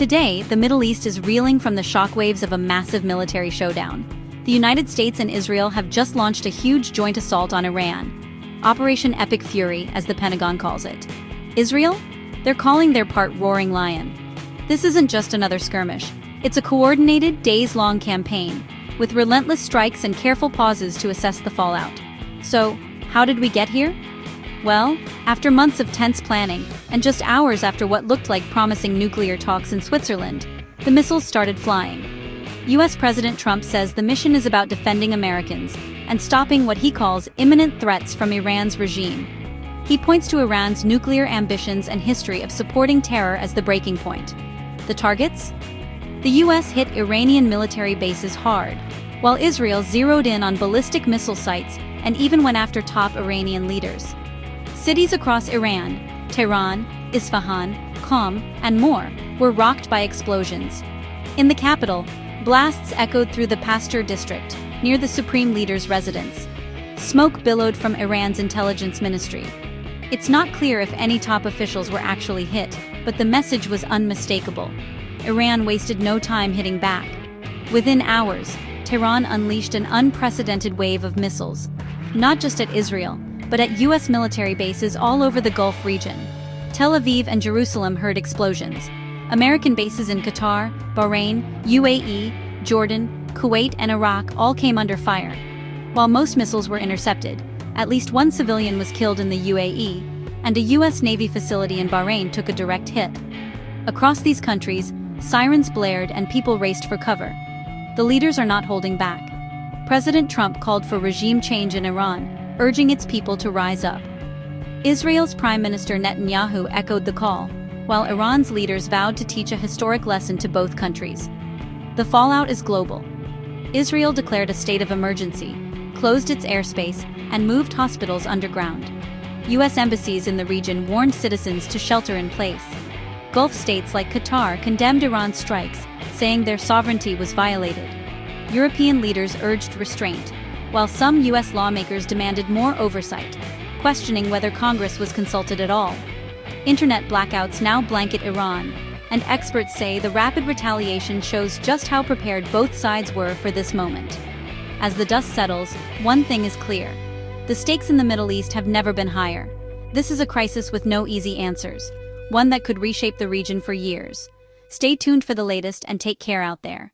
Today, the Middle East is reeling from the shockwaves of a massive military showdown. The United States and Israel have just launched a huge joint assault on Iran. Operation Epic Fury, as the Pentagon calls it. Israel? They're calling their part Roaring Lion. This isn't just another skirmish. It's a coordinated, days-long campaign, with relentless strikes and careful pauses to assess the fallout. So, how did we get here? Well, after months of tense planning, and just hours after what looked like promising nuclear talks in Switzerland, the missiles started flying. US President Trump says the mission is about defending Americans and stopping what he calls imminent threats from Iran's regime. He points to Iran's nuclear ambitions and history of supporting terror as the breaking point. The targets? The US hit Iranian military bases hard, while Israel zeroed in on ballistic missile sites and even went after top Iranian leaders. Cities across Iran, Tehran, Isfahan, Qom, and more, were rocked by explosions. In the capital, blasts echoed through the Pasteur district, near the supreme leader's residence. Smoke billowed from Iran's intelligence ministry. It's not clear if any top officials were actually hit, but the message was unmistakable. Iran wasted no time hitting back. Within hours, Tehran unleashed an unprecedented wave of missiles, not just at Israel, but at US military bases all over the Gulf region. Tel Aviv and Jerusalem heard explosions. American bases in Qatar, Bahrain, UAE, Jordan, Kuwait, and Iraq all came under fire. While most missiles were intercepted, at least one civilian was killed in the UAE, and a US Navy facility in Bahrain took a direct hit. Across these countries, sirens blared and people raced for cover. The leaders are not holding back. President Trump called for regime change in Iran, urging its people to rise up. Israel's Prime Minister Netanyahu echoed the call, while Iran's leaders vowed to teach a historic lesson to both countries. The fallout is global. Israel declared a state of emergency, closed its airspace, and moved hospitals underground. US embassies in the region warned citizens to shelter in place. Gulf states like Qatar condemned Iran's strikes, saying their sovereignty was violated. European leaders urged restraint, while some US lawmakers demanded more oversight, questioning whether Congress was consulted at all. Internet blackouts now blanket Iran, and experts say the rapid retaliation shows just how prepared both sides were for this moment. As the dust settles, one thing is clear. The stakes in the Middle East have never been higher. This is a crisis with no easy answers, one that could reshape the region for years. Stay tuned for the latest and take care out there.